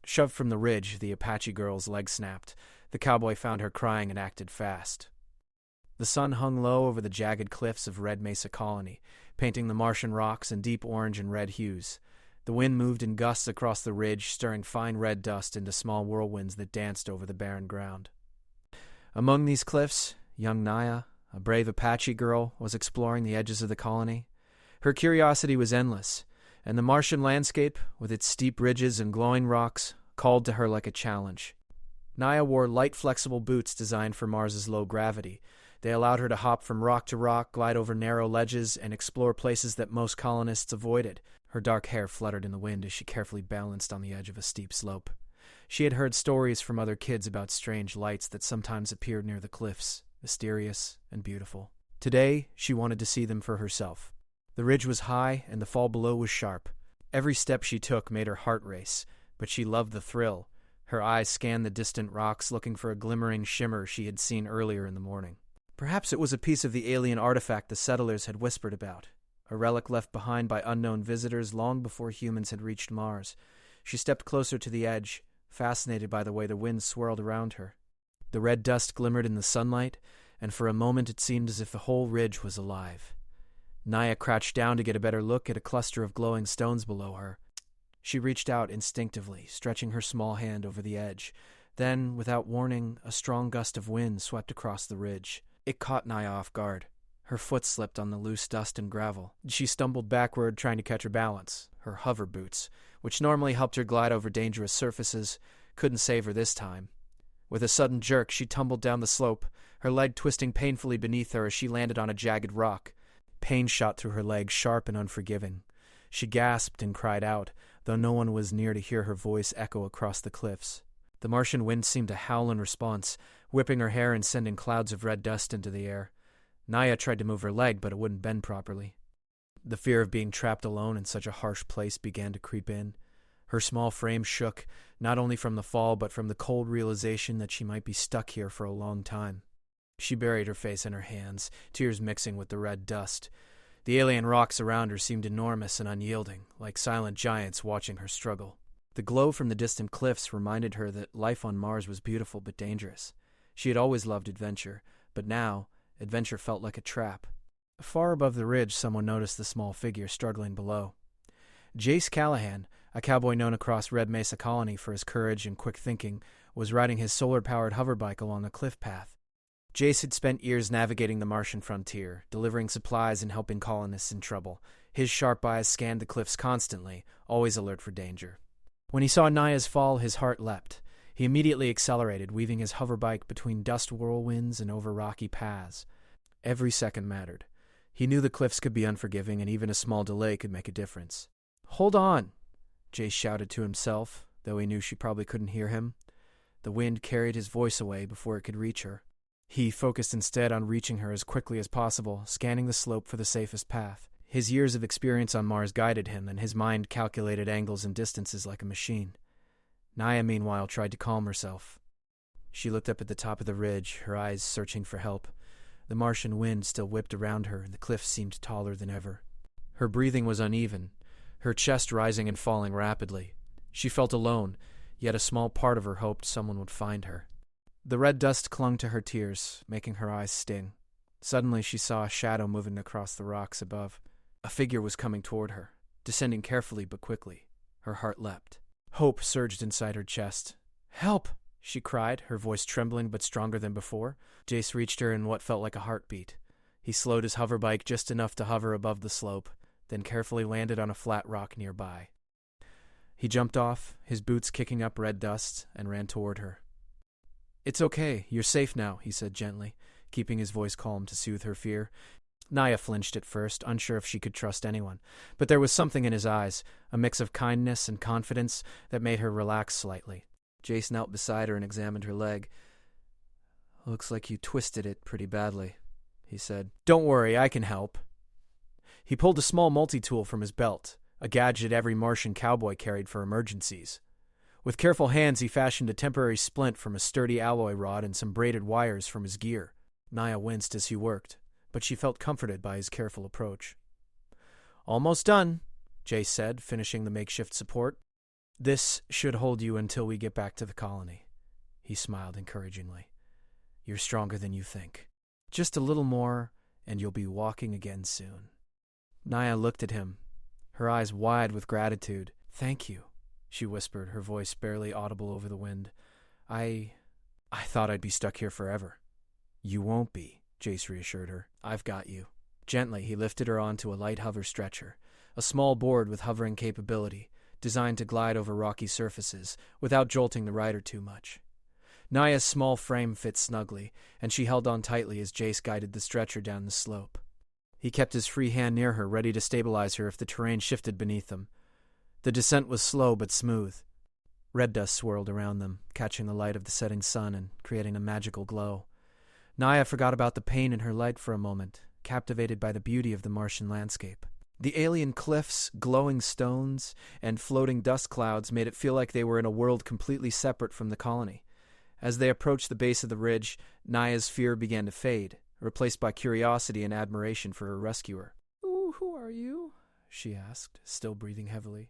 Shoved from the ridge, the Apache girl's leg snapped. The cowboy found her crying and acted fast. The sun hung low over the jagged cliffs of Red Mesa Colony, painting the Martian rocks in deep orange and red hues. The wind moved in gusts across the ridge, stirring fine red dust into small whirlwinds that danced over the barren ground. Among these cliffs, young Naya, a brave Apache girl, was exploring the edges of the colony. Her curiosity was endless, and the Martian landscape, with its steep ridges and glowing rocks, called to her like a challenge. Naya wore light, flexible boots designed for Mars's low gravity. They allowed her to hop from rock to rock, glide over narrow ledges, and explore places that most colonists avoided. Her dark hair fluttered in the wind as she carefully balanced on the edge of a steep slope. She had heard stories from other kids about strange lights that sometimes appeared near the cliffs, mysterious and beautiful. Today, she wanted to see them for herself. The ridge was high, and the fall below was sharp. Every step she took made her heart race, but she loved the thrill. Her eyes scanned the distant rocks, looking for a glimmering shimmer she had seen earlier in the morning. Perhaps it was a piece of the alien artifact the settlers had whispered about, a relic left behind by unknown visitors long before humans had reached Mars. She stepped closer to the edge, fascinated by the way the wind swirled around her. The red dust glimmered in the sunlight, and for a moment it seemed as if the whole ridge was alive. Naya crouched down to get a better look at a cluster of glowing stones below her. She reached out instinctively, stretching her small hand over the edge. Then, without warning, a strong gust of wind swept across the ridge. It caught Naya off guard. Her foot slipped on the loose dust and gravel. She stumbled backward, trying to catch her balance. Her hover boots, which normally helped her glide over dangerous surfaces, couldn't save her this time. With a sudden jerk, she tumbled down the slope, her leg twisting painfully beneath her as she landed on a jagged rock. Pain shot through her leg, sharp and unforgiving. She gasped and cried out, though no one was near to hear her voice echo across the cliffs. The Martian wind seemed to howl in response, whipping her hair and sending clouds of red dust into the air. Naya tried to move her leg, but it wouldn't bend properly. The fear of being trapped alone in such a harsh place began to creep in. Her small frame shook, not only from the fall, but from the cold realization that she might be stuck here for a long time. She buried her face in her hands, tears mixing with the red dust. The alien rocks around her seemed enormous and unyielding, like silent giants watching her struggle. The glow from the distant cliffs reminded her that life on Mars was beautiful but dangerous. She had always loved adventure, but now, adventure felt like a trap. Far above the ridge, someone noticed the small figure struggling below. Jace Callahan, a cowboy known across Red Mesa Colony for his courage and quick thinking, was riding his solar-powered hoverbike along a cliff path. Jace had spent years navigating the Martian frontier, delivering supplies and helping colonists in trouble. His sharp eyes scanned the cliffs constantly, always alert for danger. When he saw Naya's fall, his heart leapt. He immediately accelerated, weaving his hoverbike between dust whirlwinds and over rocky paths. Every second mattered. He knew the cliffs could be unforgiving, and even a small delay could make a difference. "Hold on!" Jace shouted to himself, though he knew she probably couldn't hear him. The wind carried his voice away before it could reach her. He focused instead on reaching her as quickly as possible, scanning the slope for the safest path. His years of experience on Mars guided him, and his mind calculated angles and distances like a machine. Naya, meanwhile, tried to calm herself. She looked up at the top of the ridge, her eyes searching for help. The Martian wind still whipped around her, and the cliff seemed taller than ever. Her breathing was uneven, her chest rising and falling rapidly. She felt alone, yet a small part of her hoped someone would find her. The red dust clung to her tears, making her eyes sting. Suddenly she saw a shadow moving across the rocks above. A figure was coming toward her, descending carefully but quickly. Her heart leapt. Hope surged inside her chest. "Help!" she cried, her voice trembling but stronger than before. Jace reached her in what felt like a heartbeat. He slowed his hoverbike just enough to hover above the slope, then carefully landed on a flat rock nearby. He jumped off, his boots kicking up red dust, and ran toward her. "It's okay, you're safe now," he said gently, keeping his voice calm to soothe her fear. Naya flinched at first, unsure if she could trust anyone, but there was something in his eyes, a mix of kindness and confidence, that made her relax slightly. Jace knelt beside her and examined her leg. "Looks like you twisted it pretty badly," he said. "Don't worry, I can help." He pulled a small multi-tool from his belt, a gadget every Martian cowboy carried for emergencies. With careful hands, he fashioned a temporary splint from a sturdy alloy rod and some braided wires from his gear. Naya winced as he worked, but she felt comforted by his careful approach. "Almost done," Jace said, finishing the makeshift support. This should hold you until we get back to the colony. He smiled encouragingly. You're stronger than you think. Just a little more, and you'll be walking again soon. Naya looked at him, her eyes wide with gratitude. Thank you, she whispered, her voice barely audible over the wind. I thought I'd be stuck here forever. You won't be, Jace reassured her. I've got you. Gently, he lifted her onto a light hover stretcher, a small board with hovering capability, designed to glide over rocky surfaces without jolting the rider too much. Naya's small frame fit snugly, and she held on tightly as Jace guided the stretcher down the slope. He kept his free hand near her, ready to stabilize her if the terrain shifted beneath them. The descent was slow but smooth. Red dust swirled around them, catching the light of the setting sun and creating a magical glow. Naya forgot about the pain in her leg for a moment, captivated by the beauty of the Martian landscape. The alien cliffs, glowing stones, and floating dust clouds made it feel like they were in a world completely separate from the colony. As they approached the base of the ridge, Naya's fear began to fade, replaced by curiosity and admiration for her rescuer. Who are you? She asked, still breathing heavily.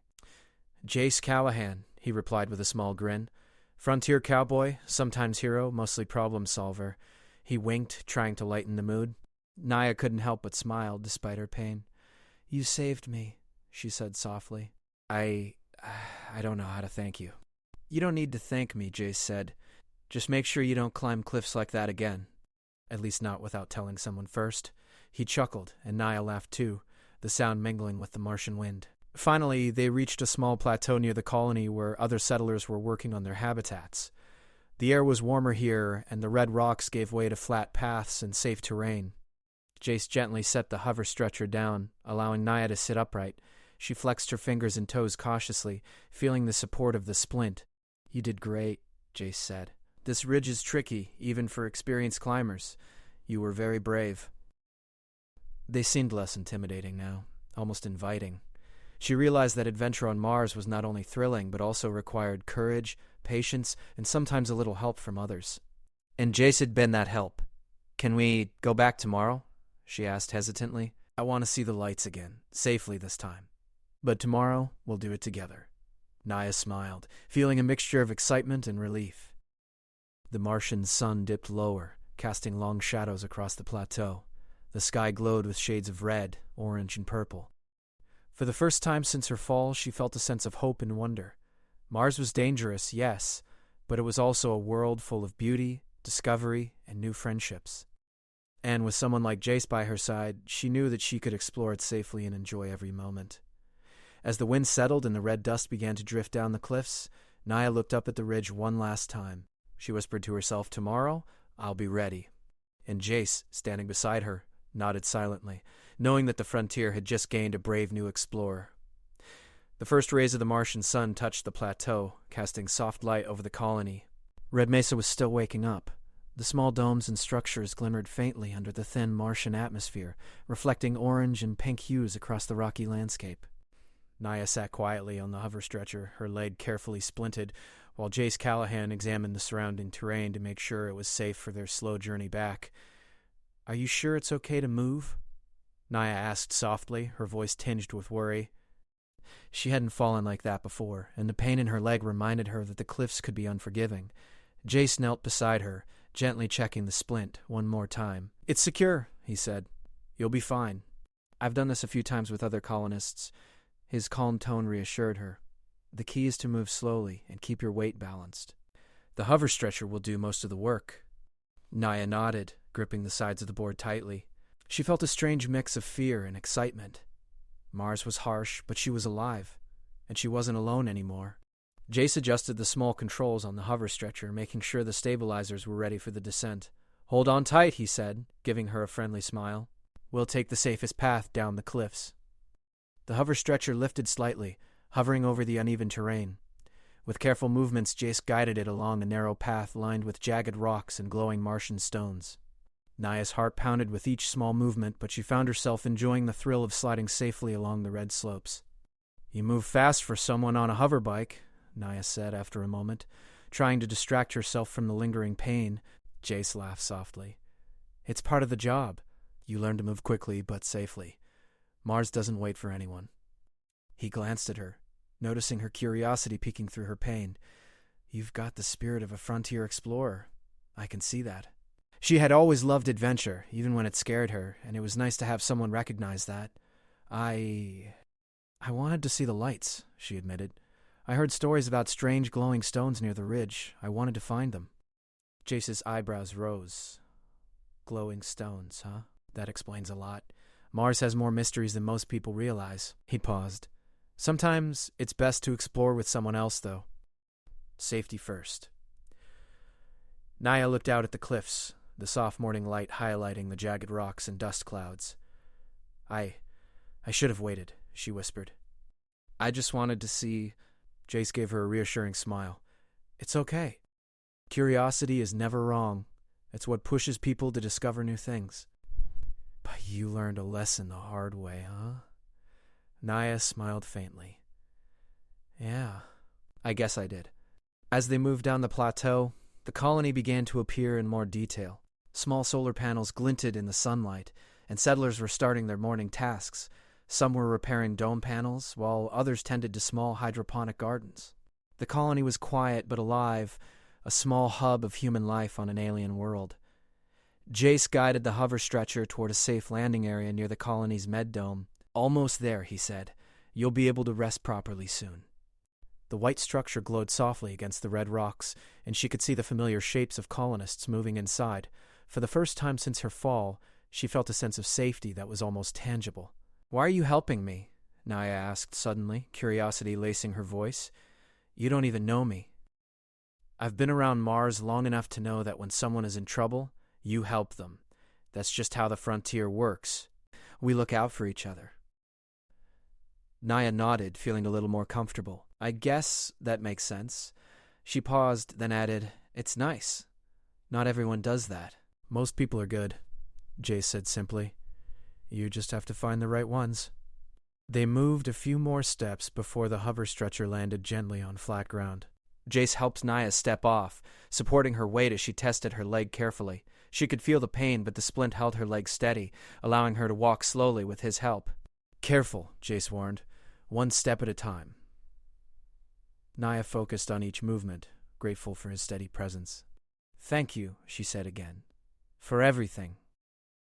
Jace Callahan, he replied with a small grin. Frontier cowboy, sometimes hero, mostly problem solver. He winked, trying to lighten the mood. Naya couldn't help but smile, despite her pain. You saved me, she said softly. I don't know how to thank you. You don't need to thank me, Jace said. Just make sure you don't climb cliffs like that again. At least not without telling someone first. He chuckled, and Naya laughed too, the sound mingling with the Martian wind. Finally, they reached a small plateau near the colony where other settlers were working on their habitats. The air was warmer here, and the red rocks gave way to flat paths and safe terrain. Jace gently set the hover stretcher down, allowing Naya to sit upright. She flexed her fingers and toes cautiously, feeling the support of the splint. You did great, Jace said. This ridge is tricky, even for experienced climbers. You were very brave. They seemed less intimidating now, almost inviting. She realized that adventure on Mars was not only thrilling, but also required courage, patience, and sometimes a little help from others. And Jace had been that help. Can we go back tomorrow? She asked hesitantly. I want to see the lights again, safely this time. But tomorrow, we'll do it together. Naya smiled, feeling a mixture of excitement and relief. The Martian sun dipped lower, casting long shadows across the plateau. The sky glowed with shades of red, orange, and purple. For the first time since her fall, she felt a sense of hope and wonder. Mars was dangerous, yes, but it was also a world full of beauty, discovery, and new friendships. And with someone like Jace by her side, she knew that she could explore it safely and enjoy every moment. As the wind settled and the red dust began to drift down the cliffs, Naya looked up at the ridge one last time. She whispered to herself, Tomorrow, I'll be ready. And Jace, standing beside her, nodded silently, knowing that the frontier had just gained a brave new explorer. The first rays of the Martian sun touched the plateau, casting soft light over the colony. Red Mesa was still waking up. The small domes and structures glimmered faintly under the thin Martian atmosphere, reflecting orange and pink hues across the rocky landscape. Naya sat quietly on the hover stretcher, her leg carefully splinted, while Jace Callahan examined the surrounding terrain to make sure it was safe for their slow journey back. Are you sure it's okay to move? Naya asked softly, her voice tinged with worry. She hadn't fallen like that before, and the pain in her leg reminded her that the cliffs could be unforgiving. Jace knelt beside her, gently checking the splint one more time. It's secure, he said. You'll be fine. I've done this a few times with other colonists. His calm tone reassured her. The key is to move slowly and keep your weight balanced. The hover stretcher will do most of the work. Naya nodded, gripping the sides of the board tightly. She felt a strange mix of fear and excitement. Mars was harsh, but she was alive, and she wasn't alone anymore. Jace adjusted the small controls on the hover stretcher, making sure the stabilizers were ready for the descent. Hold on tight, he said, giving her a friendly smile. We'll take the safest path down the cliffs. The hover stretcher lifted slightly, hovering over the uneven terrain. With careful movements, Jace guided it along a narrow path lined with jagged rocks and glowing Martian stones. Naya's heart pounded with each small movement, but she found herself enjoying the thrill of sliding safely along the red slopes. You move fast for someone on a hover bike, Naya said after a moment, trying to distract herself from the lingering pain. Jace laughed softly. It's part of the job. You learn to move quickly but safely. Mars doesn't wait for anyone. He glanced at her, noticing her curiosity peeking through her pain. "You've got the spirit of a frontier explorer. I can see that." She had always loved adventure, even when it scared her, and it was nice to have someone recognize that. I wanted to see the lights," she admitted. "I heard stories about strange glowing stones near the ridge. I wanted to find them." Jace's eyebrows rose. "Glowing stones, huh? That explains a lot. Mars has more mysteries than most people realize." He paused. "Sometimes it's best to explore with someone else, though. Safety first." Naya looked out at the cliffs, the soft morning light highlighting the jagged rocks and dust clouds. I should have waited," she whispered. "I just wanted to see—" Jace gave her a reassuring smile. "It's okay. Curiosity is never wrong. It's what pushes people to discover new things." "But you learned a lesson the hard way, huh?" Naya smiled faintly. "Yeah, I guess I did." As they moved down the plateau, the colony began to appear in more detail. Small solar panels glinted in the sunlight, and settlers were starting their morning tasks. Some were repairing dome panels, while others tended to small hydroponic gardens. The colony was quiet but alive, a small hub of human life on an alien world. Jace guided the hover stretcher toward a safe landing area near the colony's med dome. "Almost there," he said. "You'll be able to rest properly soon." The white structure glowed softly against the red rocks, and she could see the familiar shapes of colonists moving inside. For the first time since her fall, she felt a sense of safety that was almost tangible. "Why are you helping me?" Naya asked suddenly, curiosity lacing her voice. "You don't even know me." "I've been around Mars long enough to know that when someone is in trouble, you help them. That's just how the frontier works. We look out for each other." Naya nodded, feeling a little more comfortable. "I guess that makes sense." She paused, then added, "It's nice. Not everyone does that." "Most people are good," Jace said simply. "You just have to find the right ones." They moved a few more steps before the hover stretcher landed gently on flat ground. Jace helped Naya step off, supporting her weight as she tested her leg carefully. She could feel the pain, but the splint held her leg steady, allowing her to walk slowly with his help. "Careful," Jace warned. "One step at a time." Naya focused on each movement, grateful for his steady presence. "Thank you," she said again. "For everything.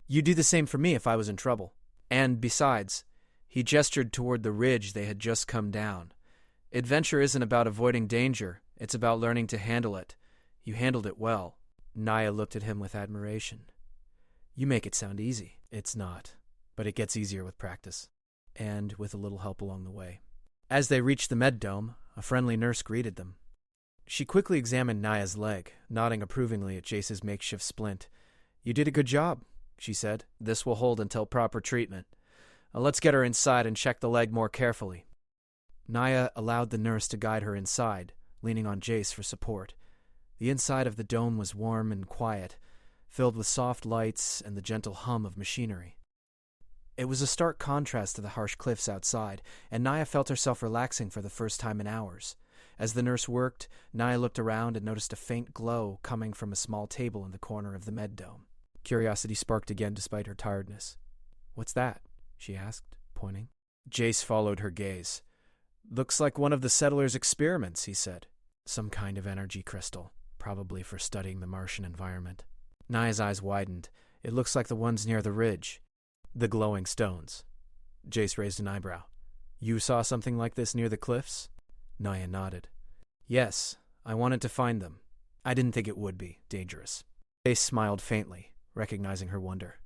You'd do the same for me if I was in trouble. And besides," he gestured toward the ridge they had just come down. "Adventure isn't about avoiding danger. It's about learning to handle it. You handled it well." Naya looked at him with admiration. "You make it sound easy." "It's not, but it gets easier with practice. And with a little help along the way." As they reached the med dome, a friendly nurse greeted them. She quickly examined Naya's leg, nodding approvingly at Jace's makeshift splint. "You did a good job," she said. "This will hold until proper treatment. Let's get her inside and check the leg more carefully." Naya allowed the nurse to guide her inside, leaning on Jace for support. The inside of the dome was warm and quiet, filled with soft lights and the gentle hum of machinery. It was a stark contrast to the harsh cliffs outside, and Naya felt herself relaxing for the first time in hours. As the nurse worked, Naya looked around and noticed a faint glow coming from a small table in the corner of the med dome. Curiosity sparked again despite her tiredness. "What's that?" she asked, pointing. Jace followed her gaze. "Looks like one of the settlers' experiments," he said. "Some kind of energy crystal, probably for studying the Martian environment." Naya's eyes widened. "It looks like the ones near the ridge." "The glowing stones." Jace raised an eyebrow. "You saw something like this near the cliffs?" Naya nodded. "Yes, I wanted to find them. I didn't think it would be dangerous." Jace smiled faintly, recognizing her wonder.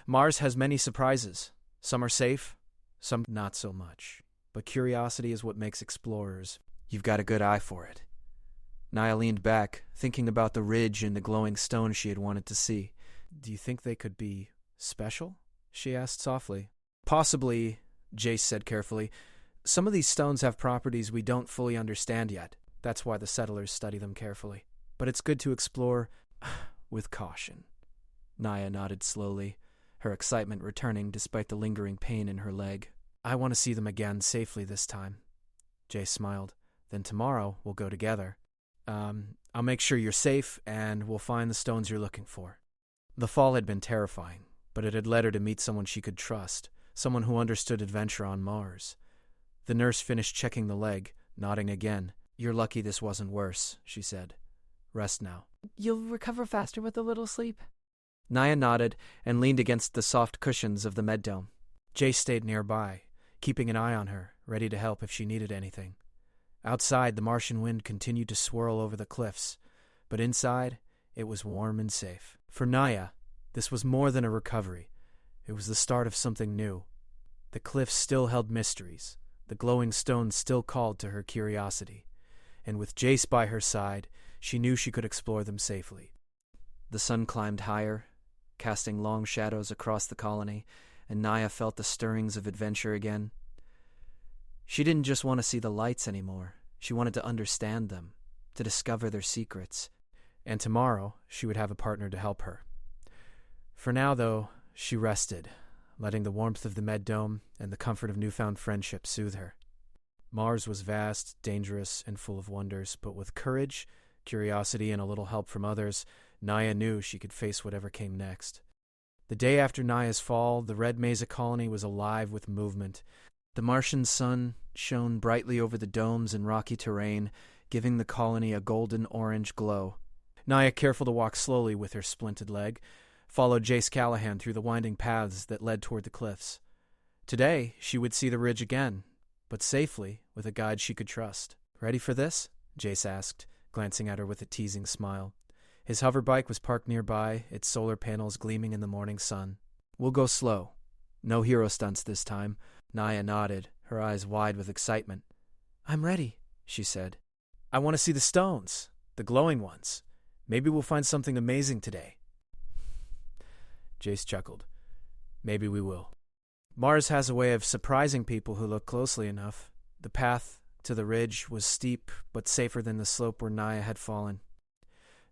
"Mars has many surprises. Some are safe, some not so much. But curiosity is what makes explorers. You've got a good eye for it." Naya leaned back, thinking about the ridge and the glowing stones she had wanted to see. "Do you think they could be special?" she asked softly. "Possibly," Jace said carefully. "Some of these stones have properties we don't fully understand yet. That's why the settlers study them carefully. But it's good to explore with caution." Naya nodded slowly, her excitement returning despite the lingering pain in her leg. "I want to see them again safely this time." Jace smiled. "Then tomorrow we'll go together. I'll make sure you're safe, and we'll find the stones you're looking for." The fall had been terrifying, but it had led her to meet someone she could trust, someone who understood adventure on Mars. The nurse finished checking the leg, nodding again. "You're lucky this wasn't worse," she said. "Rest now." "You'll recover faster with a little sleep?" Naya nodded and leaned against the soft cushions of the med dome. Jace stayed nearby, keeping an eye on her, ready to help if she needed anything. Outside, the Martian wind continued to swirl over the cliffs, but inside, it was warm and safe. For Naya, this was more than a recovery. It was the start of something new. The cliffs still held mysteries. The glowing stones still called to her curiosity. And with Jace by her side, she knew she could explore them safely. The sun climbed higher, casting long shadows across the colony, and Naya felt the stirrings of adventure again. She didn't just want to see the lights anymore. She wanted to understand them, to discover their secrets. And tomorrow, she would have a partner to help her. For now, though, she rested, letting the warmth of the med dome and the comfort of newfound friendship soothe her. Mars was vast, dangerous, and full of wonders, but with courage, curiosity, and a little help from others, Naya knew she could face whatever came next. The day after Naya's fall, the Red Mesa colony was alive with movement. The Martian sun shone brightly over the domes and rocky terrain, giving the colony a golden-orange glow. Naya, careful to walk slowly with her splinted leg, followed Jace Callahan through the winding paths that led toward the cliffs. Today, she would see the ridge again, but safely, with a guide she could trust. "Ready for this?" Jace asked, glancing at her with a teasing smile. His hoverbike was parked nearby, its solar panels gleaming in the morning sun. "We'll go slow. No hero stunts this time." Naya nodded, her eyes wide with excitement. "I'm ready," she said. "I want to see the stones, the glowing ones. Maybe we'll find something amazing today." Jace chuckled. "Maybe we will." Mars has a way of surprising people who look closely enough. The path to the ridge was steep, but safer than the slope where Naya had fallen.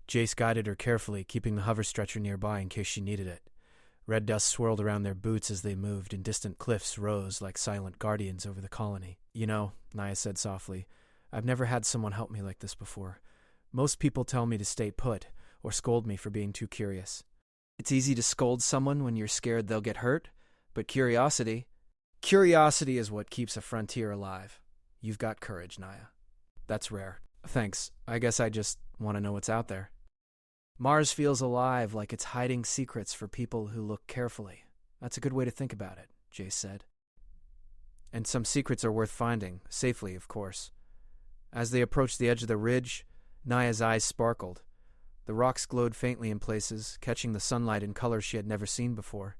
Jace guided her carefully, keeping the hover stretcher nearby in case she needed it. Red dust swirled around their boots as they moved, and distant cliffs rose like silent guardians over the colony. "You know," Naya said softly, "I've never had someone help me like this before. Most people tell me to stay put, or scold me for being too curious. It's easy to scold someone when you're scared they'll get hurt, but curiosity is what keeps a frontier alive. You've got courage, Naya." "That's rare." "Thanks. I guess I just want to know what's out there." "Mars feels alive, like it's hiding secrets for people who look carefully. That's a good way to think about it," Jace said. "And some secrets are worth finding, safely, of course." As they approached the edge of the ridge, Naya's eyes sparkled. The rocks glowed faintly in places, catching the sunlight in colors she had never seen before.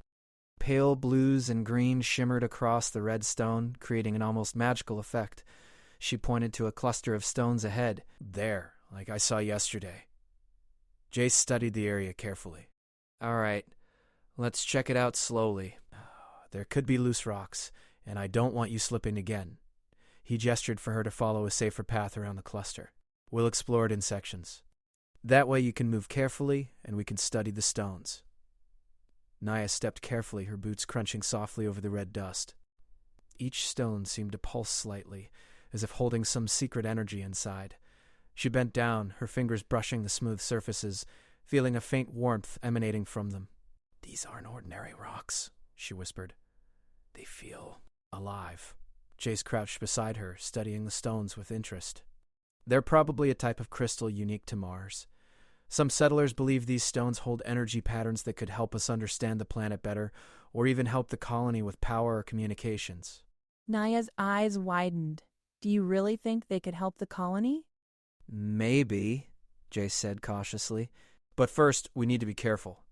Pale blues and greens shimmered across the red stone, creating an almost magical effect. She pointed to a cluster of stones ahead. "There, like I saw yesterday." Jace studied the area carefully. "All right, let's check it out slowly. There could be loose rocks, and I don't want you slipping again." He gestured for her to follow a safer path around the cluster. "We'll explore it in sections. That way you can move carefully, and we can study the stones." Naya stepped carefully, her boots crunching softly over the red dust. Each stone seemed to pulse slightly, as if holding some secret energy inside. She bent down, her fingers brushing the smooth surfaces, feeling a faint warmth emanating from them. "These aren't ordinary rocks," she whispered. "They feel alive." Jace crouched beside her, studying the stones with interest. "They're probably a type of crystal unique to Mars. Some settlers believe these stones hold energy patterns that could help us understand the planet better, or even help the colony with power or communications." Naya's eyes widened. "Do you really think they could help the colony?" "Maybe," Jace said cautiously. "But first, we need to be careful.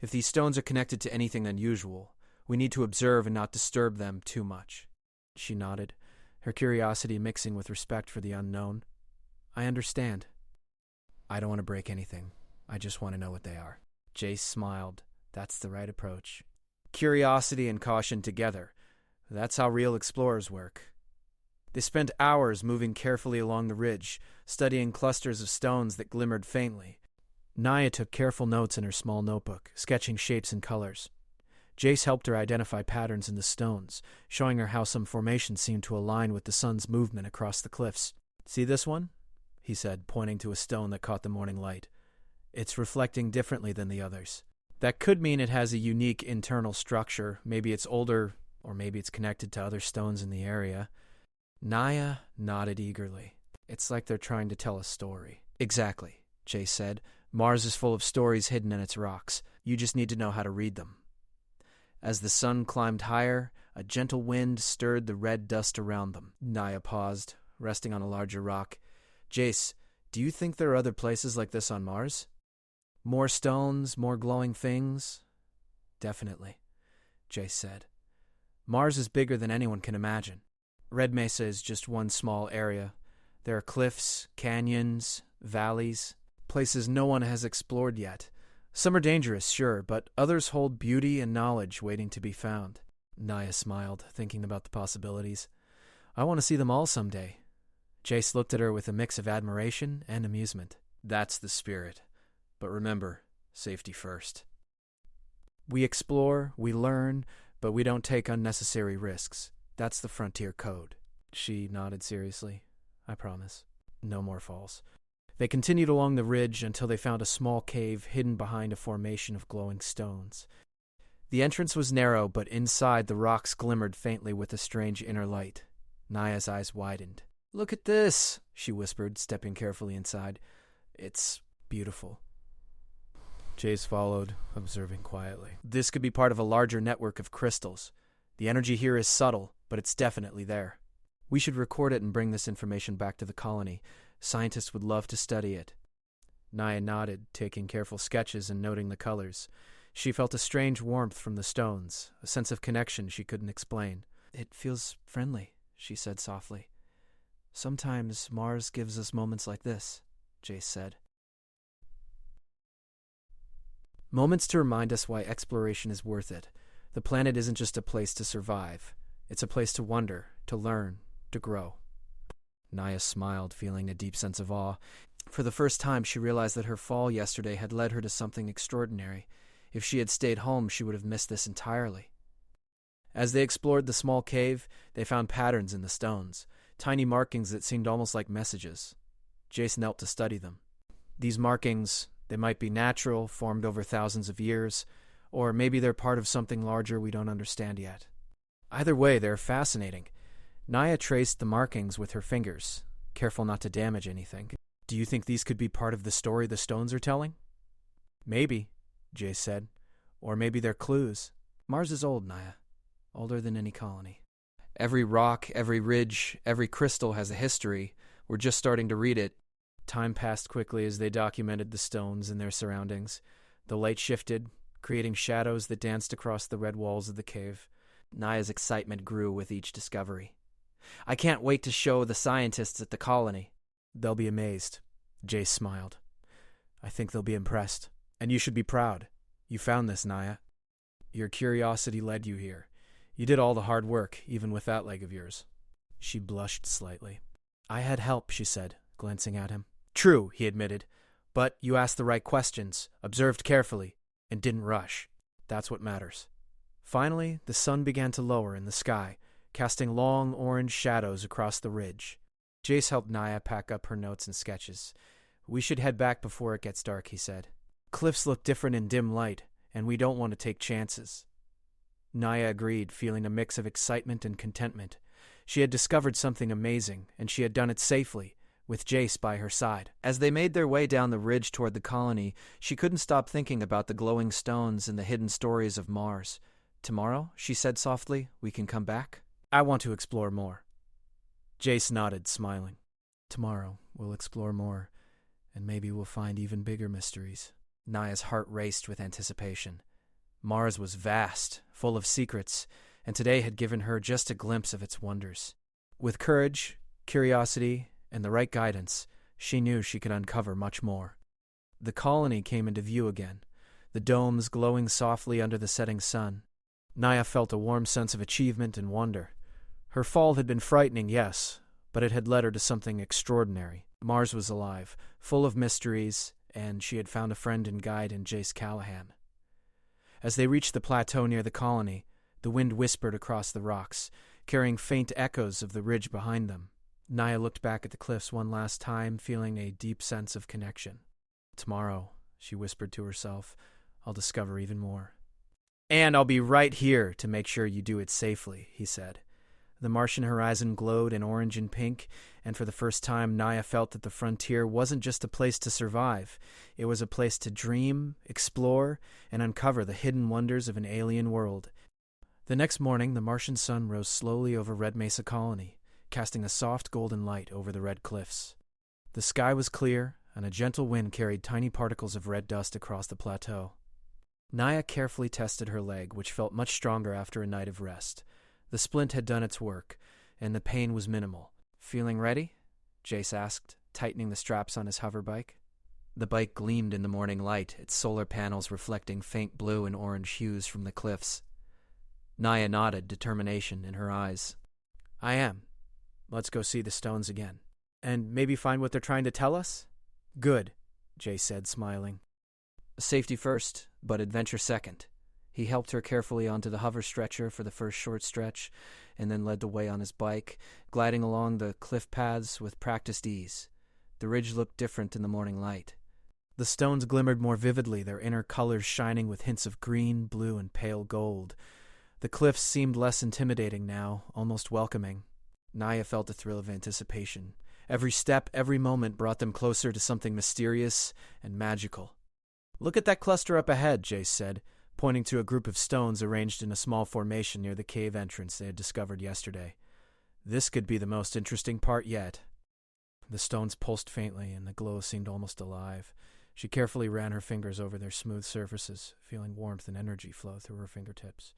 If these stones are connected to anything unusual, we need to observe and not disturb them too much." She nodded, her curiosity mixing with respect for the unknown. "I understand. I don't want to break anything. I just want to know what they are." Jace smiled. That's the right approach. Curiosity and caution together. That's how real explorers work. They spent hours moving carefully along the ridge, studying clusters of stones that glimmered faintly. Naya took careful notes in her small notebook, sketching shapes and colors. Jace helped her identify patterns in the stones, showing her how some formations seemed to align with the sun's movement across the cliffs. "See this one?" he said, pointing to a stone that caught the morning light. "It's reflecting differently than the others. That could mean it has a unique internal structure. Maybe it's older, or maybe it's connected to other stones in the area. Naya nodded eagerly. It's like they're trying to tell a story. Exactly, Jace said. Mars is full of stories hidden in its rocks. You just need to know how to read them. As the sun climbed higher, a gentle wind stirred the red dust around them. Naya paused, resting on a larger rock. Jace, do you think there are other places like this on Mars? More stones, more glowing things? Definitely, Jace said. Mars is bigger than anyone can imagine. Red Mesa is just one small area. There are cliffs, canyons, valleys, places no one has explored yet. Some are dangerous, sure, but others hold beauty and knowledge waiting to be found. Naya smiled, thinking about the possibilities. I want to see them all someday. Jace looked at her with a mix of admiration and amusement. That's the spirit. But remember, safety first. We explore, we learn, but we don't take unnecessary risks. That's the frontier code. She nodded seriously. I promise. No more falls. They continued along the ridge until they found a small cave hidden behind a formation of glowing stones. The entrance was narrow, but inside the rocks glimmered faintly with a strange inner light. Naya's eyes widened. Look at this, she whispered, stepping carefully inside. It's beautiful. Jace followed, observing quietly. This could be part of a larger network of crystals. The energy here is subtle, but it's definitely there. We should record it and bring this information back to the colony. Scientists would love to study it. Naya nodded, taking careful sketches and noting the colors. She felt a strange warmth from the stones, a sense of connection she couldn't explain. It feels friendly, she said softly. Sometimes Mars gives us moments like this, Jace said. Moments to remind us why exploration is worth it. The planet isn't just a place to survive. It's a place to wonder, to learn, to grow. Naya smiled, feeling a deep sense of awe. For the first time, she realized that her fall yesterday had led her to something extraordinary. If she had stayed home, she would have missed this entirely. As they explored the small cave, they found patterns in the stones, tiny markings that seemed almost like messages. Jace knelt to study them. These markings, they might be natural, formed over thousands of years, or maybe they're part of something larger we don't understand yet. Either way, they're fascinating. Naya traced the markings with her fingers, careful not to damage anything. Do you think these could be part of the story the stones are telling? Maybe, Jace said. Or maybe they're clues. Mars is old, Naya. Older than any colony. Every rock, every ridge, every crystal has a history. We're just starting to read it. Time passed quickly as they documented the stones and their surroundings. The light shifted, creating shadows that danced across the red walls of the cave. Naya's excitement grew with each discovery. I can't wait to show the scientists at the colony. They'll be amazed. Jace smiled. I think they'll be impressed. And you should be proud. You found this, Naya. Your curiosity led you here. You did all the hard work, even with that leg of yours. She blushed slightly. I had help, she said, glancing at him. True, he admitted. But you asked the right questions, observed carefully, and didn't rush. That's what matters. Finally, the sun began to lower in the sky, casting long orange shadows across the ridge. Jace helped Naya pack up her notes and sketches. We should head back before it gets dark, he said. Cliffs look different in dim light, and we don't want to take chances. Naya agreed, feeling a mix of excitement and contentment. She had discovered something amazing, and she had done it safely, with Jace by her side. As they made their way down the ridge toward the colony, she couldn't stop thinking about the glowing stones and the hidden stories of Mars. Tomorrow, she said softly, we can come back? I want to explore more. Jace nodded, smiling. Tomorrow, we'll explore more, and maybe we'll find even bigger mysteries. Naya's heart raced with anticipation. Mars was vast, full of secrets, and today had given her just a glimpse of its wonders. With courage, curiosity, and the right guidance, she knew she could uncover much more. The colony came into view again, the domes glowing softly under the setting sun. Naya felt a warm sense of achievement and wonder. Her fall had been frightening, yes, but it had led her to something extraordinary. Mars was alive, full of mysteries, and she had found a friend and guide in Jace Callahan. As they reached the plateau near the colony, the wind whispered across the rocks, carrying faint echoes of the ridge behind them. Naya looked back at the cliffs one last time, feeling a deep sense of connection. Tomorrow, she whispered to herself, I'll discover even more. And I'll be right here to make sure you do it safely, he said. The Martian horizon glowed in orange and pink, and for the first time Naya felt that the frontier wasn't just a place to survive. It was a place to dream, explore, and uncover the hidden wonders of an alien world. The next morning, the Martian sun rose slowly over Red Mesa Colony, casting a soft golden light over the red cliffs. The sky was clear, and a gentle wind carried tiny particles of red dust across the plateau. Naya carefully tested her leg, which felt much stronger after a night of rest. The splint had done its work, and the pain was minimal. "Feeling ready?" Jace asked, tightening the straps on his hover bike. The bike gleamed in the morning light, its solar panels reflecting faint blue and orange hues from the cliffs. Naya nodded, determination in her eyes. "I am. Let's go see the stones again. And maybe find what they're trying to tell us?" "Good," Jace said, smiling. "Safety first, but adventure second." He helped her carefully onto the hover stretcher for the first short stretch, and then led the way on his bike, gliding along the cliff paths with practiced ease. The ridge looked different in the morning light. The stones glimmered more vividly, their inner colors shining with hints of green, blue, and pale gold. The cliffs seemed less intimidating now, almost welcoming. Naya felt a thrill of anticipation. Every step, every moment brought them closer to something mysterious and magical. "Look at that cluster up ahead," Jace said, pointing to a group of stones arranged in a small formation near the cave entrance they had discovered yesterday. "This could be the most interesting part yet." The stones pulsed faintly, and the glow seemed almost alive. She carefully ran her fingers over their smooth surfaces, feeling warmth and energy flow through her fingertips.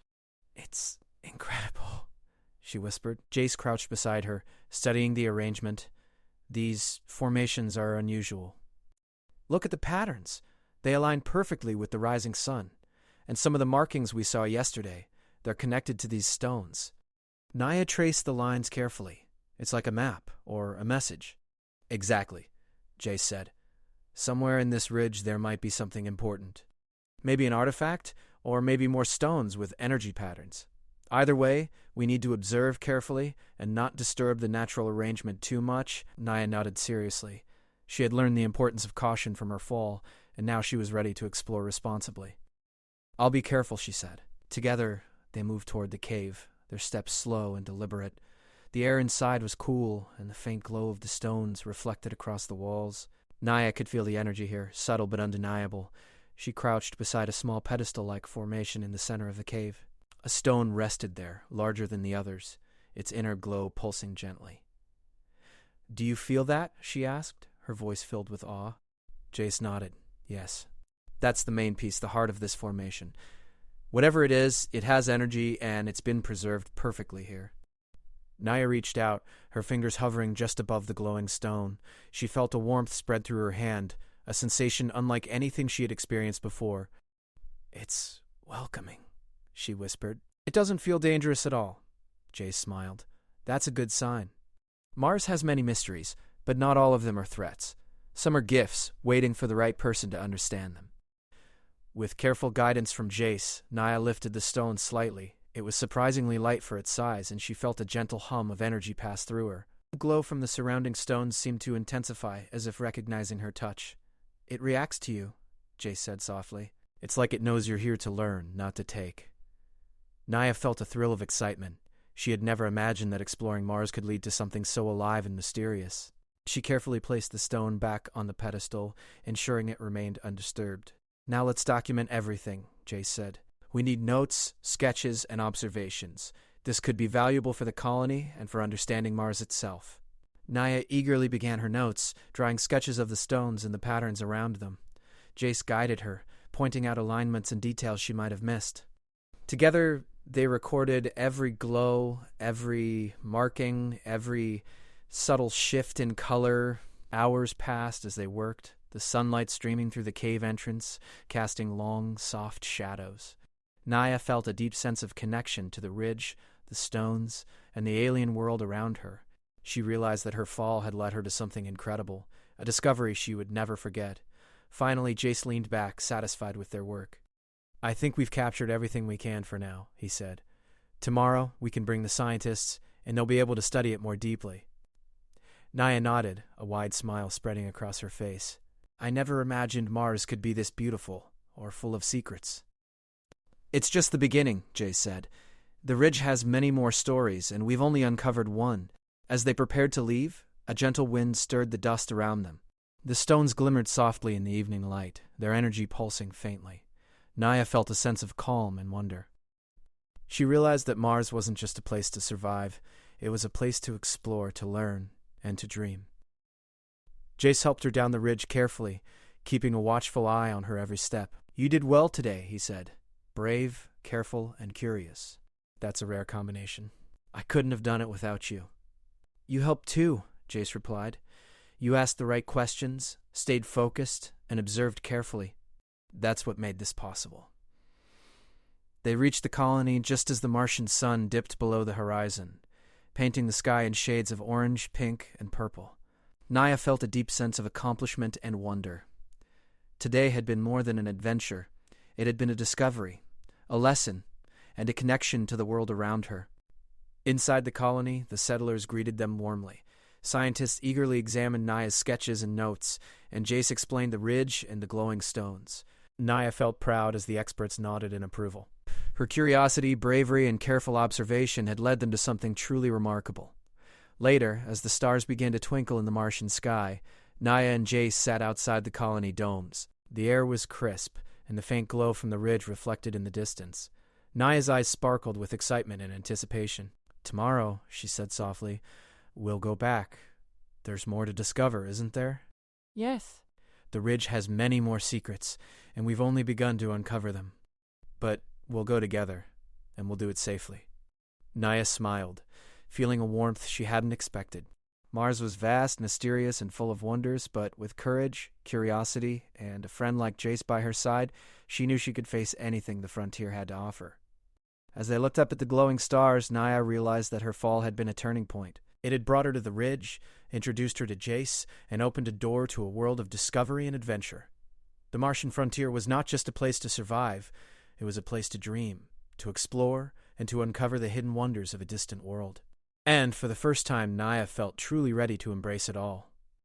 "It's incredible," she whispered. Jace crouched beside her, studying the arrangement. "These formations are unusual." "Look at the patterns. They align perfectly with the rising sun. And some of the markings we saw yesterday, they're connected to these stones." Naya traced the lines carefully. "It's like a map, or a message." "Exactly," Jace said. "Somewhere in this ridge there might be something important. Maybe an artifact, or maybe more stones with energy patterns. Either way, we need to observe carefully and not disturb the natural arrangement too much." Naya nodded seriously. She had learned the importance of caution from her fall, and now she was ready to explore responsibly. "I'll be careful," she said. Together, they moved toward the cave, their steps slow and deliberate. The air inside was cool, and the faint glow of the stones reflected across the walls. Naya could feel the energy here, subtle but undeniable. She crouched beside a small pedestal-like formation in the center of the cave. A stone rested there, larger than the others, its inner glow pulsing gently. "Do you feel that?" she asked, her voice filled with awe. Jace nodded. "Yes. That's the main piece, the heart of this formation. Whatever it is, it has energy, and it's been preserved perfectly here." Naya reached out, her fingers hovering just above the glowing stone. She felt a warmth spread through her hand, a sensation unlike anything she had experienced before. "It's welcoming," she whispered. "It doesn't feel dangerous at all," Jace smiled. "That's a good sign. Mars has many mysteries, but not all of them are threats. Some are gifts, waiting for the right person to understand them." With careful guidance from Jace, Naya lifted the stone slightly. It was surprisingly light for its size, and she felt a gentle hum of energy pass through her. The glow from the surrounding stones seemed to intensify, as if recognizing her touch. "It reacts to you," Jace said softly. "It's like it knows you're here to learn, not to take." Naya felt a thrill of excitement. She had never imagined that exploring Mars could lead to something so alive and mysterious. She carefully placed the stone back on the pedestal, ensuring it remained undisturbed. "Now let's document everything," Jace said. "We need notes, sketches, and observations. This could be valuable for the colony and for understanding Mars itself." Naya eagerly began her notes, drawing sketches of the stones and the patterns around them. Jace guided her, pointing out alignments and details she might have missed. Together, they recorded every glow, every marking, every subtle shift in color. Hours passed as they worked, the sunlight streaming through the cave entrance, casting long, soft shadows. Naya felt a deep sense of connection to the ridge, the stones, and the alien world around her. She realized that her fall had led her to something incredible, a discovery she would never forget. Finally, Jace leaned back, satisfied with their work. "I think we've captured everything we can for now," he said. "Tomorrow, we can bring the scientists, and they'll be able to study it more deeply." Naya nodded, a wide smile spreading across her face. "I never imagined Mars could be this beautiful, or full of secrets." "It's just the beginning," Jace said. The ridge has many more stories, and we've only uncovered one. As they prepared to leave, a gentle wind stirred the dust around them. The stones glimmered softly in the evening light, their energy pulsing faintly. Naya felt a sense of calm and wonder. She realized that Mars wasn't just a place to survive, it was a place to explore, to learn, and to dream. Jace helped her down the ridge carefully, keeping a watchful eye on her every step. "You did well today," he said. "Brave, careful, and curious. That's a rare combination. I couldn't have done it without you." "You helped too," Jace replied. "You asked the right questions, stayed focused, and observed carefully. That's what made this possible." They reached the colony just as the Martian sun dipped below the horizon, painting the sky in shades of orange, pink, and purple. Naya felt a deep sense of accomplishment and wonder. Today had been more than an adventure. It had been a discovery, a lesson, and a connection to the world around her. Inside the colony, the settlers greeted them warmly. Scientists eagerly examined Naya's sketches and notes, and Jace explained the ridge and the glowing stones. Naya felt proud as the experts nodded in approval. Her curiosity, bravery, and careful observation had led them to something truly remarkable. Later, as the stars began to twinkle in the Martian sky, Naya and Jace sat outside the colony domes. The air was crisp, and the faint glow from the ridge reflected in the distance. Naya's eyes sparkled with excitement and anticipation. "Tomorrow," she said softly, "we'll go back. There's more to discover, isn't there?" "Yes." "The ridge has many more secrets, and we've only begun to uncover them. But we'll go together, and we'll do it safely." Naya smiled, feeling a warmth she hadn't expected. Mars was vast, mysterious, and full of wonders, but with courage, curiosity, and a friend like Jace by her side, she knew she could face anything the frontier had to offer. As they looked up at the glowing stars, Naya realized that her fall had been a turning point. It had brought her to the ridge, introduced her to Jace, and opened a door to a world of discovery and adventure. The Martian frontier was not just a place to survive, it was a place to dream, to explore, and to uncover the hidden wonders of a distant world. And for the first time, Naya felt truly ready to embrace it all.